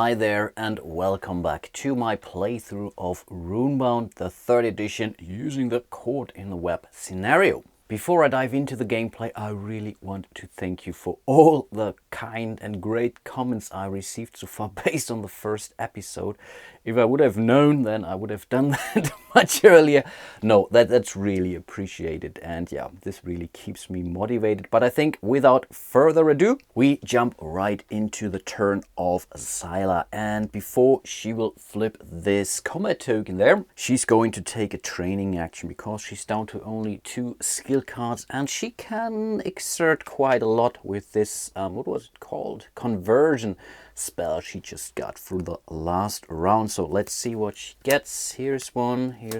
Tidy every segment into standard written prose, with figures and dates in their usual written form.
Hi there and welcome back to my playthrough of Runebound, the 3rd edition, using the Caught in the Web scenario. Before I dive into the gameplay, I really want to thank you for all the kind and great comments I received so far based on the first episode. If I would have known, then I would have done that much earlier. No, that's really appreciated, and yeah, this really keeps me motivated. But I think without further ado, we jump right into the turn of Zyla. And before she will flip this combat token there, she's going to take a training action because she's down to only 2 skill cards, and she can exert quite a lot with this, what was it called? Conversion spell she just got through the last round. So let's see what she gets. Here's one, here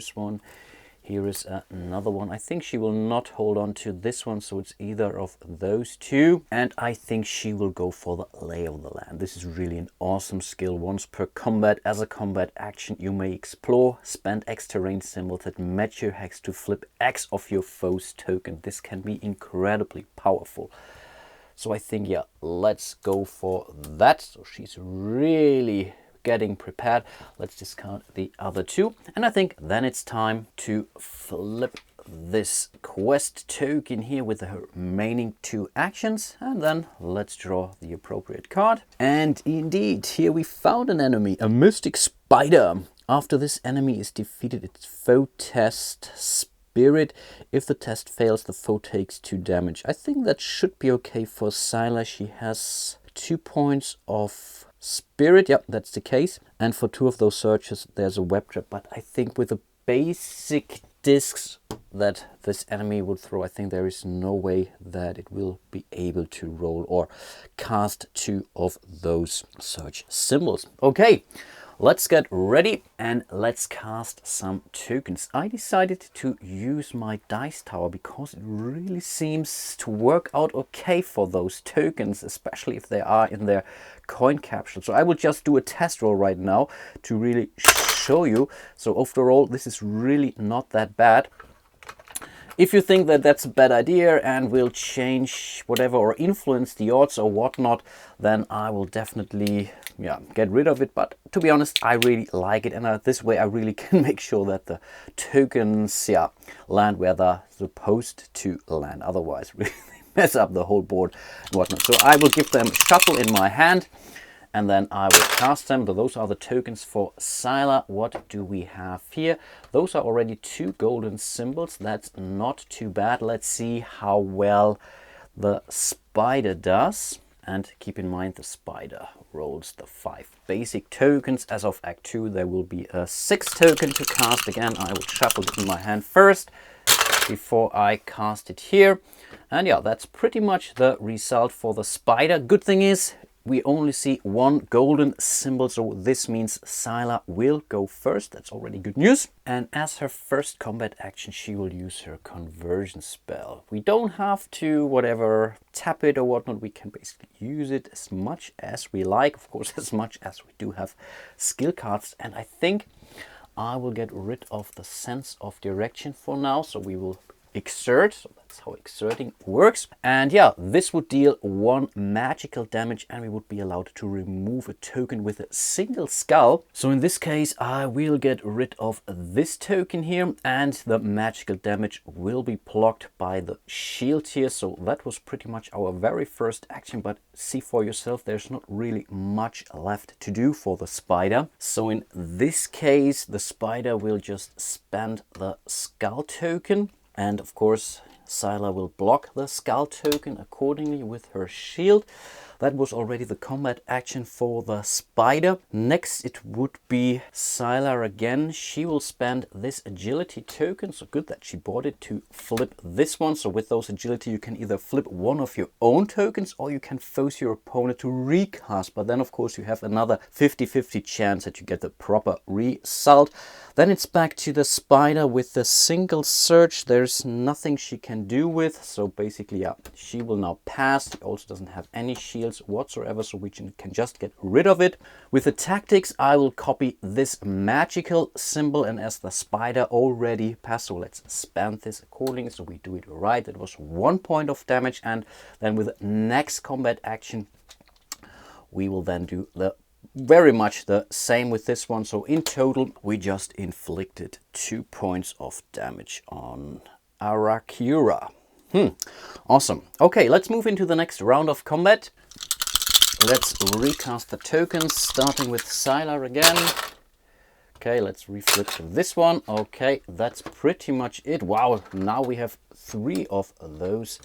is another one. I think she will not hold on to this one, so it's either of those two. And I think she will go for the Lay of the Land. This is really an awesome skill. Once per combat, as a combat action, you may explore, spend X terrain symbols that match your hex to flip X of your foe's token. This can be incredibly powerful. So I think, yeah, let's go for that. So she's really getting prepared. Let's discard the other two. And I think then it's time to flip this quest token here with the remaining 2 actions. And then let's draw the appropriate card. And indeed, here we found an enemy, a mystic spider. After this enemy is defeated, its foe test Spirit. If the test fails, the foe takes 2 damage. I think that should be okay for Zyla. She has 2 points of Spirit. Yep, that's the case. And for 2 of those searches, there's a web trap. But I think with the basic discs that this enemy would throw, I think there is no way that it will be able to roll or cast 2 of those search symbols. Okay. Let's get ready and let's cast some tokens. I decided to use my dice tower because it really seems to work out okay for those tokens, especially if they are in their coin capsule. So I will just do a test roll right now to really show you. So after all, this is really not that bad. If you think that that's a bad idea and will change whatever or influence the odds or whatnot, then I will definitely get rid of it. But to be honest, I really like it, and this way I really can make sure that the tokens land where they're supposed to land. Otherwise, really mess up the whole board and whatnot. So I will give them shuffle in my hand, and then I will cast them. Those are the tokens for Zyla. What do we have here? Those are already 2 golden symbols. That's not too bad. Let's see how well the spider does. And keep in mind, the spider rolls the 5 basic tokens. As of Act 2, there will be a 6th token to cast. Again, I will shuffle it in my hand first before I cast it here. And yeah, that's pretty much the result for the spider. Good thing is, we only see 1 golden symbol, so this means Zyla will go first. That's already good news. And as her first combat action, she will use her conversion spell. We don't have to tap it or whatnot. We can basically use it as much as we like. Of course, as much as we do have skill cards. And I think I will get rid of the sense of direction for now. So we will exert, so that's how exerting works. And yeah, this would deal 1 magical damage, and we would be allowed to remove a token with a single skull. So in this case, I will get rid of this token here, and the magical damage will be blocked by the shield here. So that was pretty much our very first action, but see for yourself, there's not really much left to do for the spider. So in this case, the spider will just spend the skull token. And of course, Zyla will block the skull token accordingly with her shield. That was already the combat action for the spider. Next, it would be Zyla again. She will spend this agility token. So good that she bought it to flip this one. So with those agility, you can either flip 1 of your own tokens or you can force your opponent to recast. But then, of course, you have another 50-50 chance that you get the proper result. Then it's back to the spider with the single search. There's nothing she can do with. So basically, yeah, she will now pass. She also doesn't have any shield whatsoever, so we can just get rid of it. With the tactics, I will copy this magical symbol, and as the spider already passed, so let's spend this accordingly so we do it right. That was 1 point of damage, and then with the next combat action, we will then do the very much the same with this one. So in total, we just inflicted 2 points of damage on Arachnids. Awesome. Okay, let's move into the next round of combat. Let's recast the tokens, starting with Sylar again. Okay, let's reflip this one. Okay, that's pretty much it. Wow, now we have 3 of those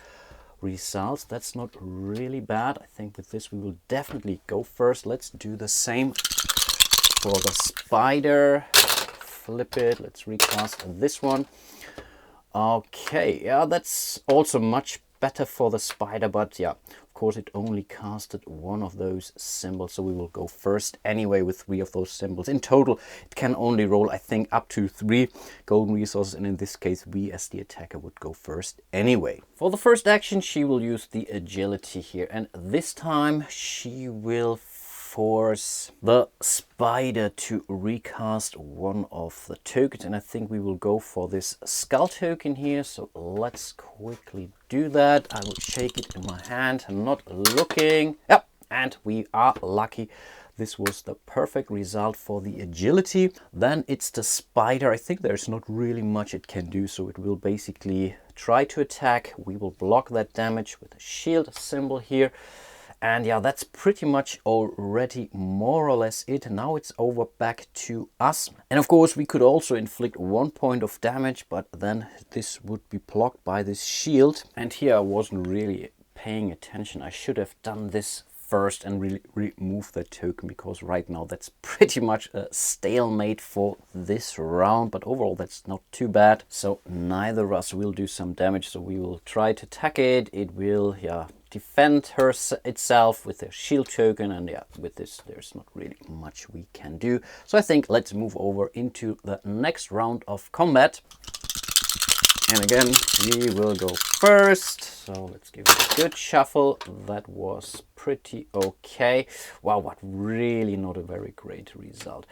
results. That's not really bad. I think with this we will definitely go first. Let's do the same for the spider. Flip it. Let's recast this one. Okay, yeah, that's also much better for the spider, but yeah, of course it only casted 1 of those symbols, so we will go first anyway with 3 of those symbols. In total, it can only roll, I think, up to 3 golden resources, and in this case, we as the attacker would go first anyway. For the first action, she will use the agility here, and this time she will force the spider to recast 1 of the tokens, and I think we will go for this skull token here. So let's quickly do that. I will shake it in my hand, not looking. Yep, and we are lucky. This was the perfect result for the agility. Then it's the spider. I think there's not really much it can do, so it will basically try to attack. We will block that damage with a shield symbol here. And yeah, that's pretty much already more or less it. Now it's over back to us. And of course, we could also inflict 1 point of damage, but then this would be blocked by this shield. And here I wasn't really paying attention. I should have done this first and really remove the token, because right now that's pretty much a stalemate for this round, but overall that's not too bad. So neither of us will do some damage, so we will try to attack it. It will defend itself with a shield token, and yeah, with this there's not really much we can do. So I think let's move over into the next round of combat. And again, we will go first. So let's give it a good shuffle. That was pretty okay. Wow, but really not a very great result.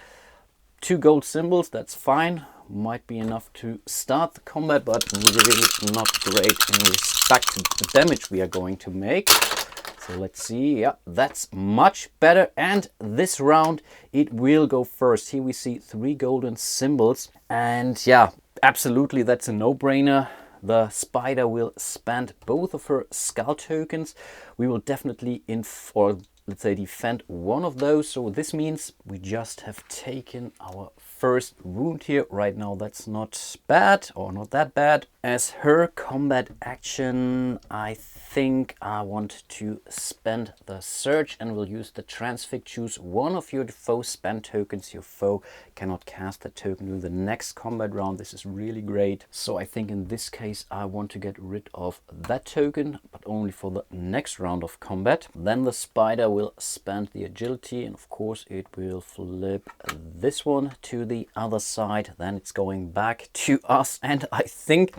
2 gold symbols, that's fine. Might be enough to start the combat, but really not great in respect to the damage we are going to make. So let's see. Yeah, that's much better. And this round, it will go first. Here we see 3 golden symbols. And yeah, absolutely, that's a no-brainer. The spider will spend both of her skull tokens. We will definitely let's say defend 1 of those. So this means we just have taken our first wound here. Right now that's not bad, or not that bad. As her combat action, I think I want to spend the search and will use the transfix. Choose 1 of your foe's spend tokens. Your foe cannot cast that token during the next combat round. This is really great. So I think in this case I want to get rid of that token, but only for the next round of combat. Then the spider will spend the agility, and of course it will flip this one to the other side. Then it's going back to us, and I think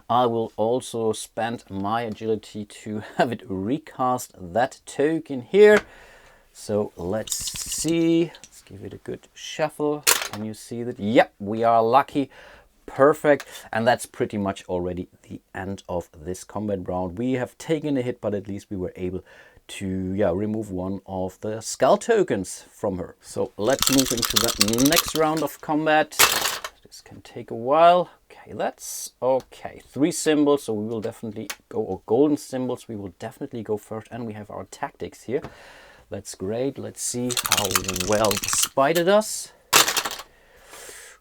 I will also spend my agility to have it recast that token here. So let's see. Let's give it a good shuffle. Can you see that? Yep, we are lucky. Perfect. And that's pretty much already the end of this combat round. We have taken a hit, but at least we were able to remove 1 of the skull tokens from her. So let's move into the next round of combat. This can take a while. Okay, that's okay. 3 symbols, so we will definitely go, or golden symbols, we will definitely go first. And we have our tactics here. That's great. Let's see how well the spider does.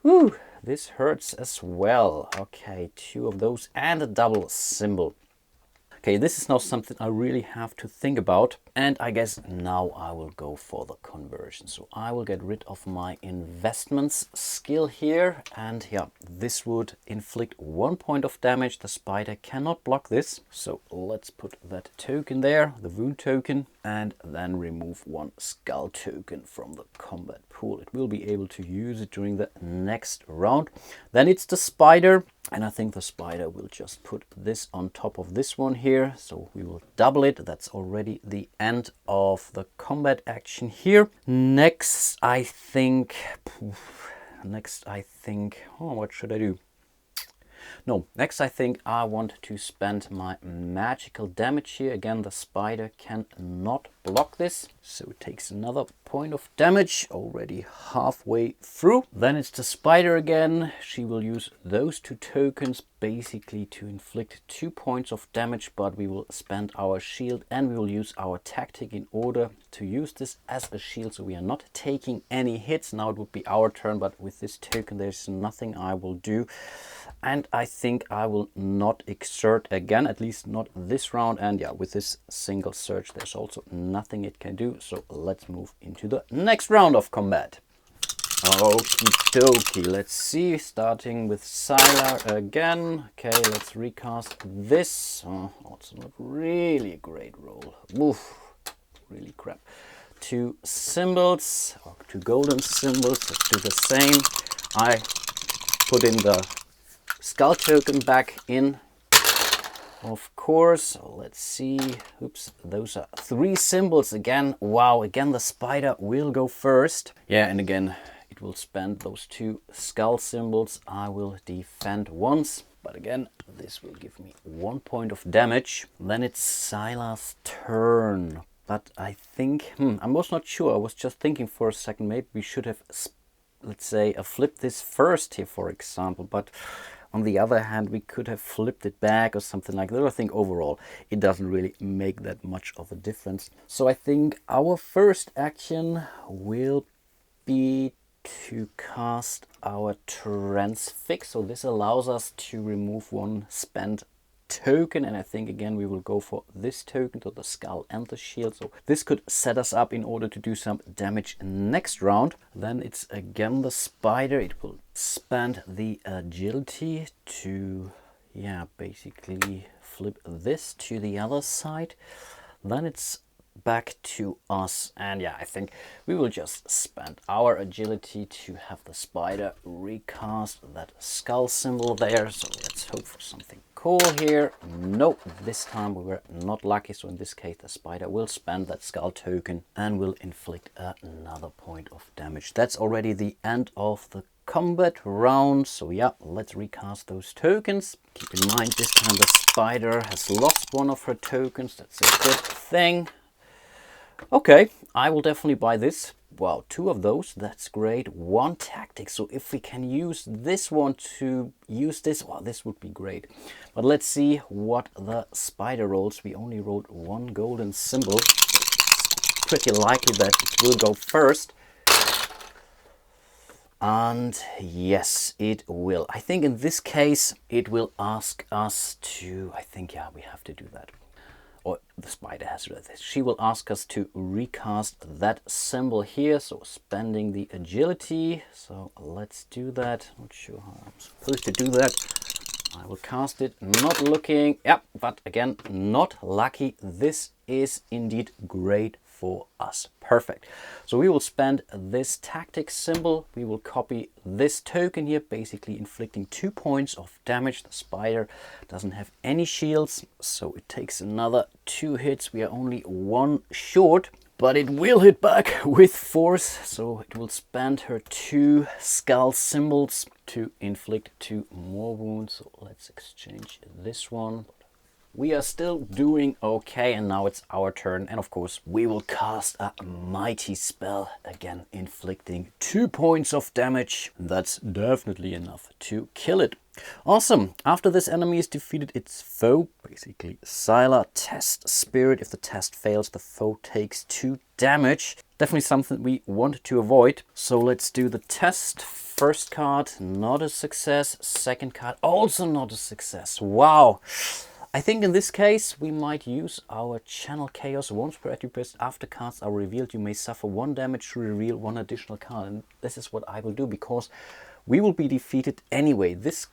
Whew, this hurts as well. Okay, 2 of those and a double symbol. Okay, this is now something I really have to think about. And I guess now I will go for the conversion. So I will get rid of my investments skill here. And yeah, this would inflict 1 point of damage. The spider cannot block this. So let's put that token there, the wound token, and then remove 1 skull token from the combat pool. It will be able to use it during the next round. Then it's the spider. And I think the spider will just put this on top of this one here. So we will double it. That's already the end of the combat action here. Next, I think, oh, what should I do? No, next I think I want to spend my magical damage here. Again, the spider cannot block this, so it takes another point of damage, already halfway through. Then it's the spider again. She will use those 2 tokens basically to inflict 2 points of damage, but we will spend our shield and we will use our tactic in order to use this as a shield, so we are not taking any hits. Now it would be our turn, but with this token there's nothing I will do, and I think I will not exert again, at least not this round. And yeah, with this single search there's also nothing it can do, so let's move into the next round of combat. Okie dokie, let's see, starting with Sylar again. Okay, let's recast this. Also not really a great roll. Oof, really crap. 2 symbols, or 2 golden symbols, let's do the same. I put in the skull token back in, of course. So let's see, oops, those are 3 symbols again. Wow, again the spider will go first. Yeah, and again, it will spend those 2 skull symbols. I will defend once, but again, this will give me 1 point of damage. Then it's Sylar's turn. But I think, I was not sure. I was just thinking for a second, maybe we should have, let's say, flipped this first here, for example. But on the other hand, we could have flipped it back or something like that. I think overall, it doesn't really make that much of a difference. So I think our first action will be to cast our Transfix. So this allows us to remove 1 spent token, and I think again we will go for this token, to the skull and the shield. So this could set us up in order to do some damage next round. Then it's again the spider. It will spend the agility to, yeah, basically flip this to the other side. Then it's back to us, and yeah, I think we will just spend our agility to have the spider recast that skull symbol there. So let's hope for something cool here. Nope, this time we were not lucky, so in this case the spider will spend that skull token and will inflict another point of damage. That's already the end of the combat round. So yeah, let's recast those tokens. Keep in mind this time the spider has lost 1 of her tokens. That's a good thing. Okay, I will definitely buy this. Wow, 2 of those, that's great. 1 tactic, so if we can use this one to use this, well, this would be great. But let's see what the spider rolls. We only rolled 1 golden symbol. It's pretty likely that it will go first. And yes, it will. I think in this case, it will ask us to, I think, yeah, we have to do that. Or the spider has read this. She will ask us to recast that symbol here, so spending the agility. So let's do that. Not sure how I'm supposed to do that. I will cast it, not looking. Yep, but again, not lucky. This is indeed great for us. Perfect. So we will spend this tactic symbol. We will copy this token here, basically inflicting 2 points of damage. The spider doesn't have any shields, so it takes another 2 hits. We are only 1 short, but it will hit back with force. So it will spend her 2 skull symbols to inflict 2 more wounds. So let's exchange this one. We are still doing okay, and now it's our turn. And of course, we will cast a mighty spell, again inflicting 2 points of damage. That's definitely enough to kill it. Awesome. After this enemy is defeated its foe, basically Sylar, test spirit. If the test fails, the foe takes 2 damage. Definitely something we want to avoid. So let's do the test. First card, not a success. Second card, also not a success. Wow. I think in this case we might use our Channel Chaos. Once per activist, after cards are revealed, you may suffer 1 damage to reveal 1 additional card. And this is what I will do, because we will be defeated anyway. This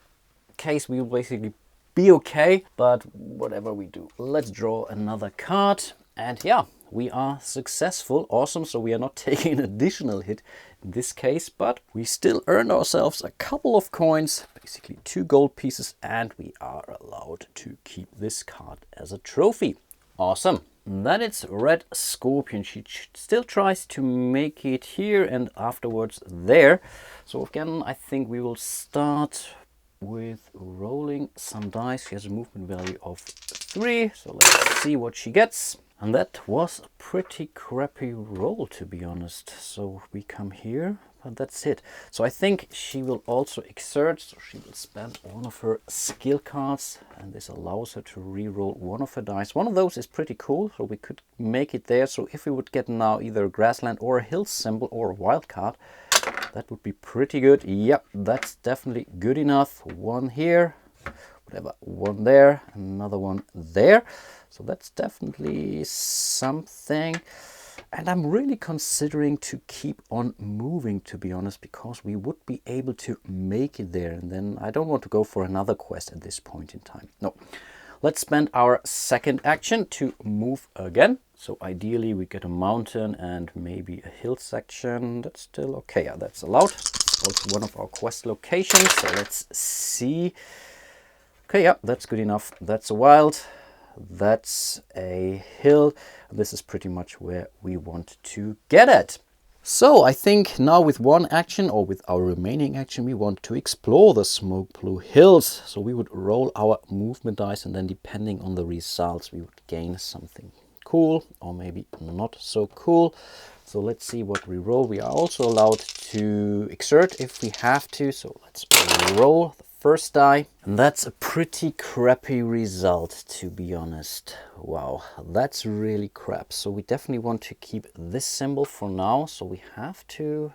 case we will basically be okay, but whatever we do. Let's draw another card, and yeah, we are successful. Awesome. So we are not taking an additional hit in this case, but we still earned ourselves a couple of coins, basically 2 gold pieces, and we are allowed to keep this card as a trophy. Awesome. Then it's Red Scorpion. She still tries to make it here and afterwards there. So again, I think we will start with rolling some dice. She has a movement value of 3, so let's see what she gets. And that was a pretty crappy roll, to be honest. So we come here, but that's it. So I think she will also exert, so she will spend one of her skill cards, and this allows her to re-roll one of her dice. One of those is pretty cool, so we could make it there. So if we would get now either a grassland or a hill symbol or a wild card, that would be pretty good. Yep, that's definitely good enough. One here, whatever, one there, another one there. So that's definitely something. And I'm really considering to keep on moving, to be honest, because we would be able to make it there. And then I don't want to go for another quest at this point in time. No. Let's spend our second action to move again. So ideally we get a mountain and maybe a hill section. That's still okay. Yeah, that's allowed. It's also one of our quest locations. So let's see. Okay, yeah, that's good enough. That's a wild. That's a hill. This is pretty much where we want to get at. So I think now with one action, or with our remaining action, we want to explore the smoke blue hills. So we would roll our movement dice, and then depending on the results we would gain something cool or maybe not so cool. So let's see what we roll. We are also allowed to exert if we have to. So let's roll the first die, and that's a pretty crappy result, to be honest. Wow, that's really crap. So we definitely want to keep this symbol for now. So we have to,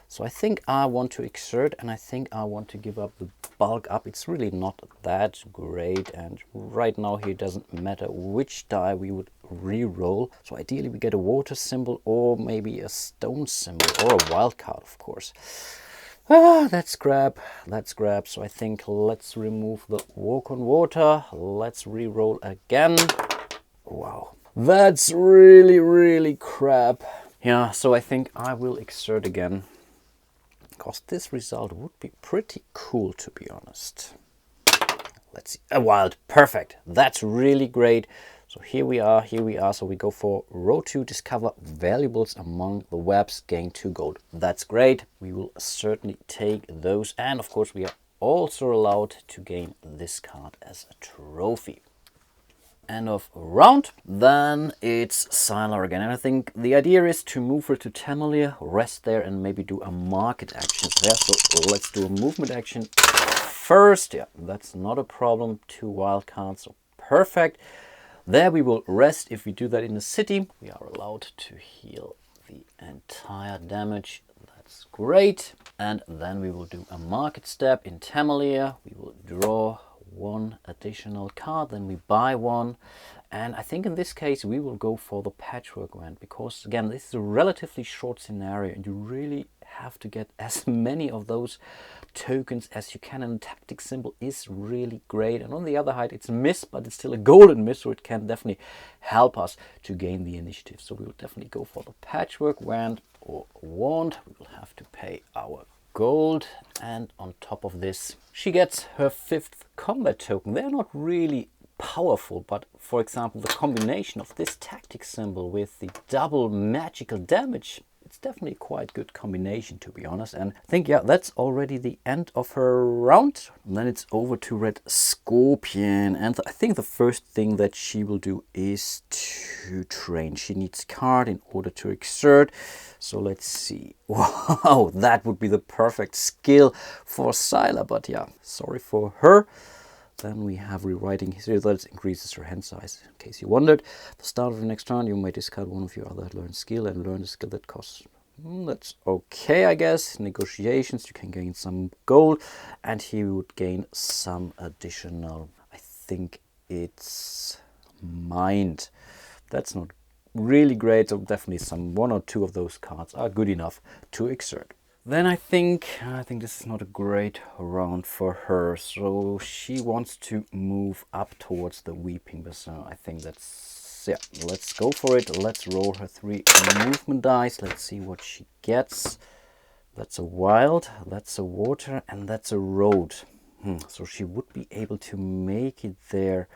so I think I want to exert, and I think I want to give up the bulk up. It's really not that great, and right now here it doesn't matter which die we would re-roll. So ideally we get a water symbol or maybe a stone symbol or a wild card, of course. That's crap. So I think let's remove the walk on water. Let's re-roll again. Wow, that's really crap. Yeah, so I think I will exert again, because this result would be pretty cool, to be honest. Let's see, a wild, perfect. That's really great. So here we are. So we go for row 2, discover valuables among the webs, gain 2 gold. That's great. We will certainly take those. And of course we are also allowed to gain this card as a trophy. End of round. Then it's Sylar again. And I think the idea is to move her to Tamia, rest there, and maybe do a market action there. So let's do a movement action first. Yeah, that's not a problem. 2 wild cards, so perfect. There we will rest. If we do that in the city, we are allowed to heal the entire damage. That's great. And then we will do a market step in Tamia. We will draw 1 additional card, then we buy 1. And I think in this case we will go for the patchwork event, because again this is a relatively short scenario and you really have to get as many of those tokens as you can, and the tactic symbol is really great. And on the other hand, it's a miss, but it's still a golden miss, so it can definitely help us to gain the initiative. So we will definitely go for the patchwork wand or wand. We will have to pay our gold, and on top of this she gets her 5th combat token. They're not really powerful, but for example the combination of this tactic symbol with the double magical damage, it's definitely quite good combination, to be honest. And I think, yeah, that's already the end of her round. And then it's over to Red Scorpion, and I think the first thing that she will do is to train. She needs card in order to exert. So let's see. Wow, that would be the perfect skill for Sylar, but yeah, sorry for her. Then we have rewriting history. That increases her hand size, in case you wondered. At the start of the next turn, you may discard one of your other learned skill and learn a skill that costs. That's okay, I guess. Negotiations, you can gain some gold, and he would gain some additional, I think it's mind. That's not really great, so definitely some 1 or 2 of those cards are good enough to exert. Then I think this is not a great round for her. So she wants to move up towards the Weeping Basin. I think that's, yeah, let's go for it. Let's roll her 3 movement dice. Let's see what she gets. That's a wild, that's a water, and that's a road. So she would be able to make it there.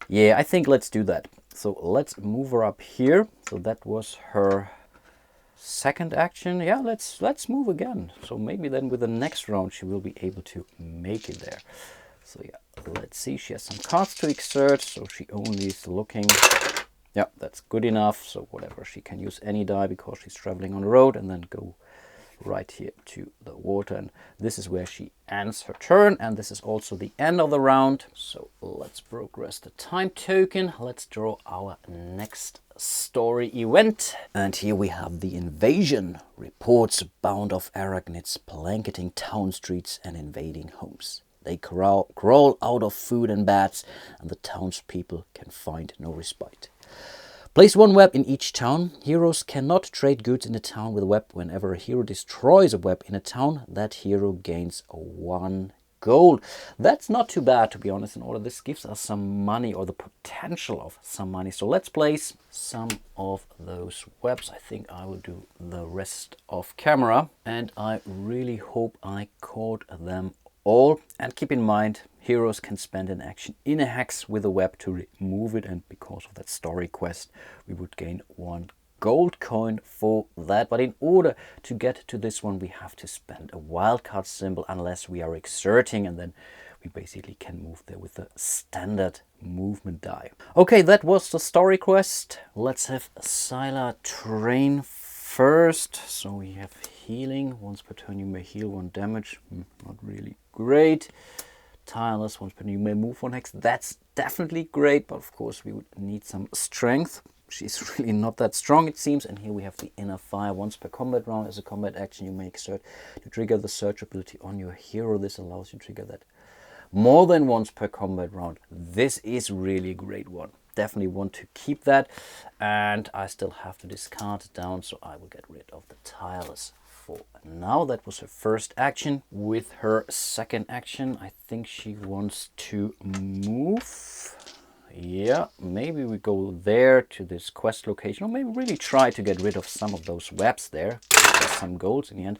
Yeah, I think let's do that. So let's move her up here. So that was her second action. Yeah, let's move again. So maybe then with the next round she will be able to make it there. So yeah, let's see. She has some cards to exert, so she only is looking. Yeah, that's good enough. So whatever, she can use any die because she's traveling on the road, and then go right here to the water. And this is where she ends her turn, and this is also the end of the round. So let's progress the time token. Let's draw our next story event. And here we have the invasion. Reports abound of arachnids blanketing town streets and invading homes. They crawl out of food and beds, and the townspeople can find no respite. Place one web in each town. Heroes cannot trade goods in a town with a web. Whenever a hero destroys a web in a town, that hero gains 1 gold. That's not too bad, to be honest. In order, this gives us some money, or the potential of some money. So let's place some of those webs. I think I will do the rest off camera, and I really hope I caught them all. And keep in mind, heroes can spend an action in a hex with a web to remove it, and because of that story quest we would gain 1 gold coin for that. But in order to get to this one, we have to spend a wildcard symbol unless we are exerting, and then we basically can move there with the standard movement die. Okay, that was the story quest. Let's have Syla train first. So we have healing. Once per turn you may heal 1 damage. Not really great. Tireless. Once per turn you may move 1 hex. That's definitely great, but of course we would need some strength. She's really not that strong, it seems. And here we have the inner fire. Once per combat round, as a combat action, you may exert to trigger the search ability on your hero. This allows you to trigger that more than once per combat round. This is really a great one. Definitely want to keep that. And I still have to discard down, so I will get rid of the tireless for now. That was her first action. With her second action, I think she wants to move. Yeah, maybe we go there to this quest location, or maybe really try to get rid of some of those webs there. Get some golds in the end.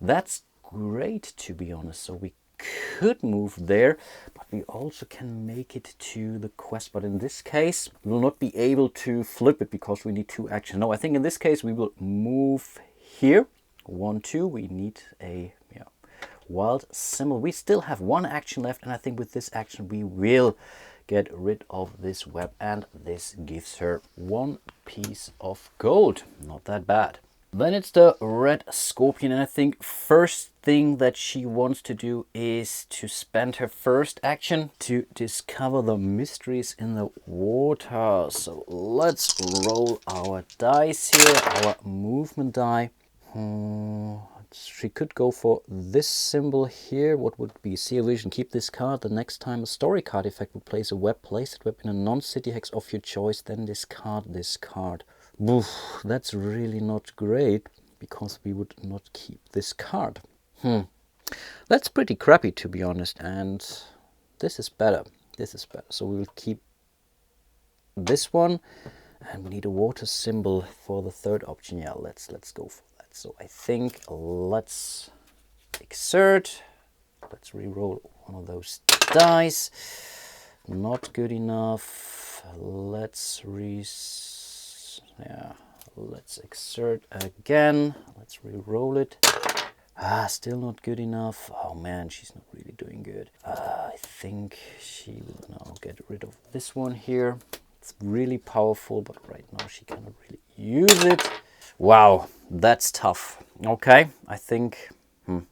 That's great, to be honest. So we could move there, but we also can make it to the quest. But in this case, we will not be able to flip it because we need 2 actions. No, I think in this case we will move here. 1, 2. We need a wild symbol. We still have 1 action left, and I think with this action we will get rid of this web, and this gives her 1 piece of gold. Not that bad. Then it's the red scorpion, and I think first thing that she wants to do is to spend her first action to discover the mysteries in the water. So let's roll our dice here, our movement die. She could go for this symbol here. What would be see a vision? Keep this card. The next time a story card effect would place a web, place that web in a non-city hex of your choice, then discard this card. Oof, that's really not great, because we would not keep this card. That's pretty crappy, to be honest, and this is better. This is better. So we will keep this one, and we need a water symbol for the third option. Yeah, let's go for that. So I think let's exert. Let's re-roll one of those dice. Not good enough. Let's exert again. Let's re-roll it. Still not good enough. Oh man, she's not really doing good. I think she will now get rid of this one here. It's really powerful, but right now she cannot really use it. Wow, that's tough. Okay, I think,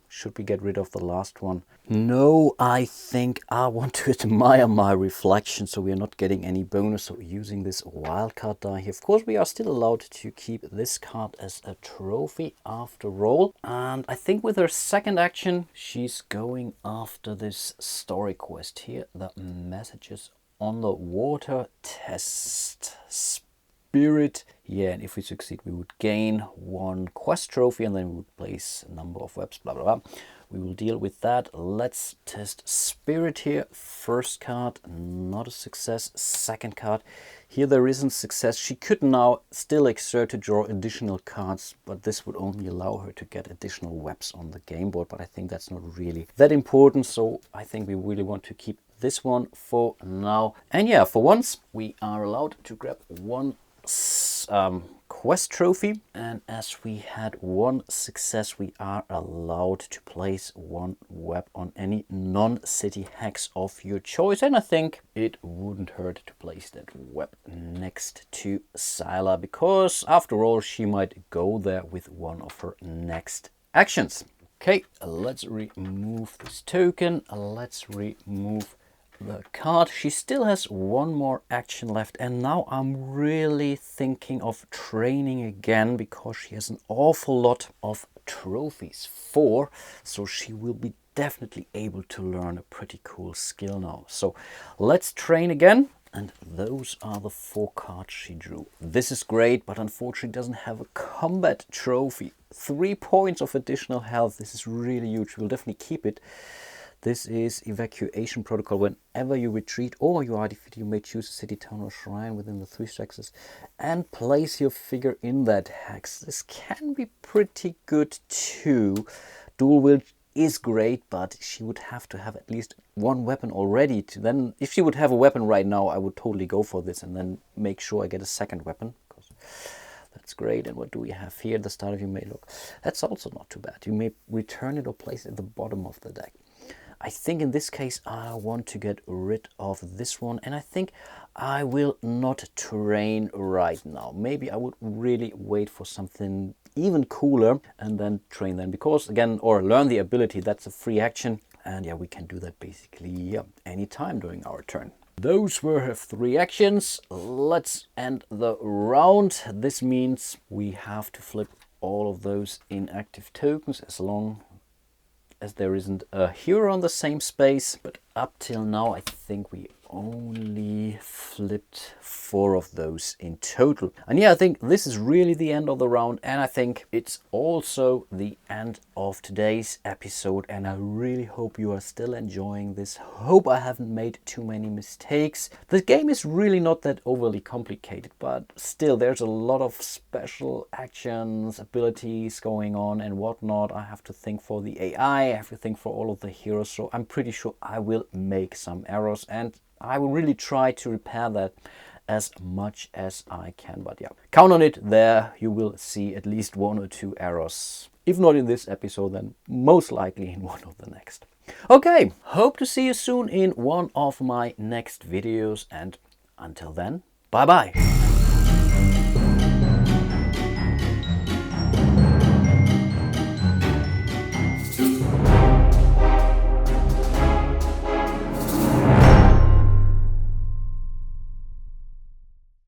should we get rid of the last one? No, I think I want to admire my reflection, so we are not getting any bonus. So using this wildcard die here. Of course, we are still allowed to keep this card as a trophy after all. And I think with her second action, she's going after this story quest here. The messages on the water test spirit. Yeah, and if we succeed, we would gain 1 quest trophy, and then we would place a number of webs, blah, blah, blah. We will deal with that. Let's test spirit here. First card, not a success. Second card, here there isn't success. She could now still exert to draw additional cards, but this would only allow her to get additional webs on the game board. But I think that's not really that important, so I think we really want to keep this one for now. And yeah, for once we are allowed to grab 1 quest trophy, and as we had one success, we are allowed to place one web on any non-city hex of your choice, and I think it wouldn't hurt to place that web next to Scylla, because after all she might go there with one of her next actions. Okay, let's remove this token, let's remove the card. She still has one more action left, and now I'm really thinking of training again, because she has an awful lot of trophies for, so she will be definitely able to learn a pretty cool skill now. So let's train again, and those are the 4 cards she drew. This is great, but unfortunately doesn't have a combat trophy. 3 points of additional health. This is really huge. We'll definitely keep it. This is evacuation protocol. Whenever you retreat or you are defeated, you may choose a city, town or shrine within the 3 axes and place your figure in that hex. This can be pretty good too. Dual wield is great, but she would have to have at least one weapon already to then, if she would have a weapon right now, I would totally go for this and then make sure I get a second weapon. That's great. And what do we have here? At the start of your may look. That's also not too bad. You may return it or place it at the bottom of the deck. I think in this case I want to get rid of this one, and I think I will not train right now. Maybe I would really wait for something even cooler and then train then, because again, or learn the ability, that's a free action, and yeah, we can do that basically any time during our turn. Those were her 3 actions. Let's end the round. This means we have to flip all of those inactive tokens as long as there isn't a hero on the same space, but up till now I think we only flipped 4 of those in total. And yeah, I think this is really the end of the round, and I think it's also the end of today's episode, and I really hope you are still enjoying this. Hope I haven't made too many mistakes. The game is really not that overly complicated, but still there's a lot of special actions, abilities going on and whatnot. I have to think for the AI, I have to think for all of the heroes, so I'm pretty sure I will make some errors, and I will really try to repair that as much as I can. But yeah, count on it. There you will see at least 1 or 2 errors. If not in this episode, then most likely in one of the next. Okay, hope to see you soon in one of my next videos, and until then, bye bye.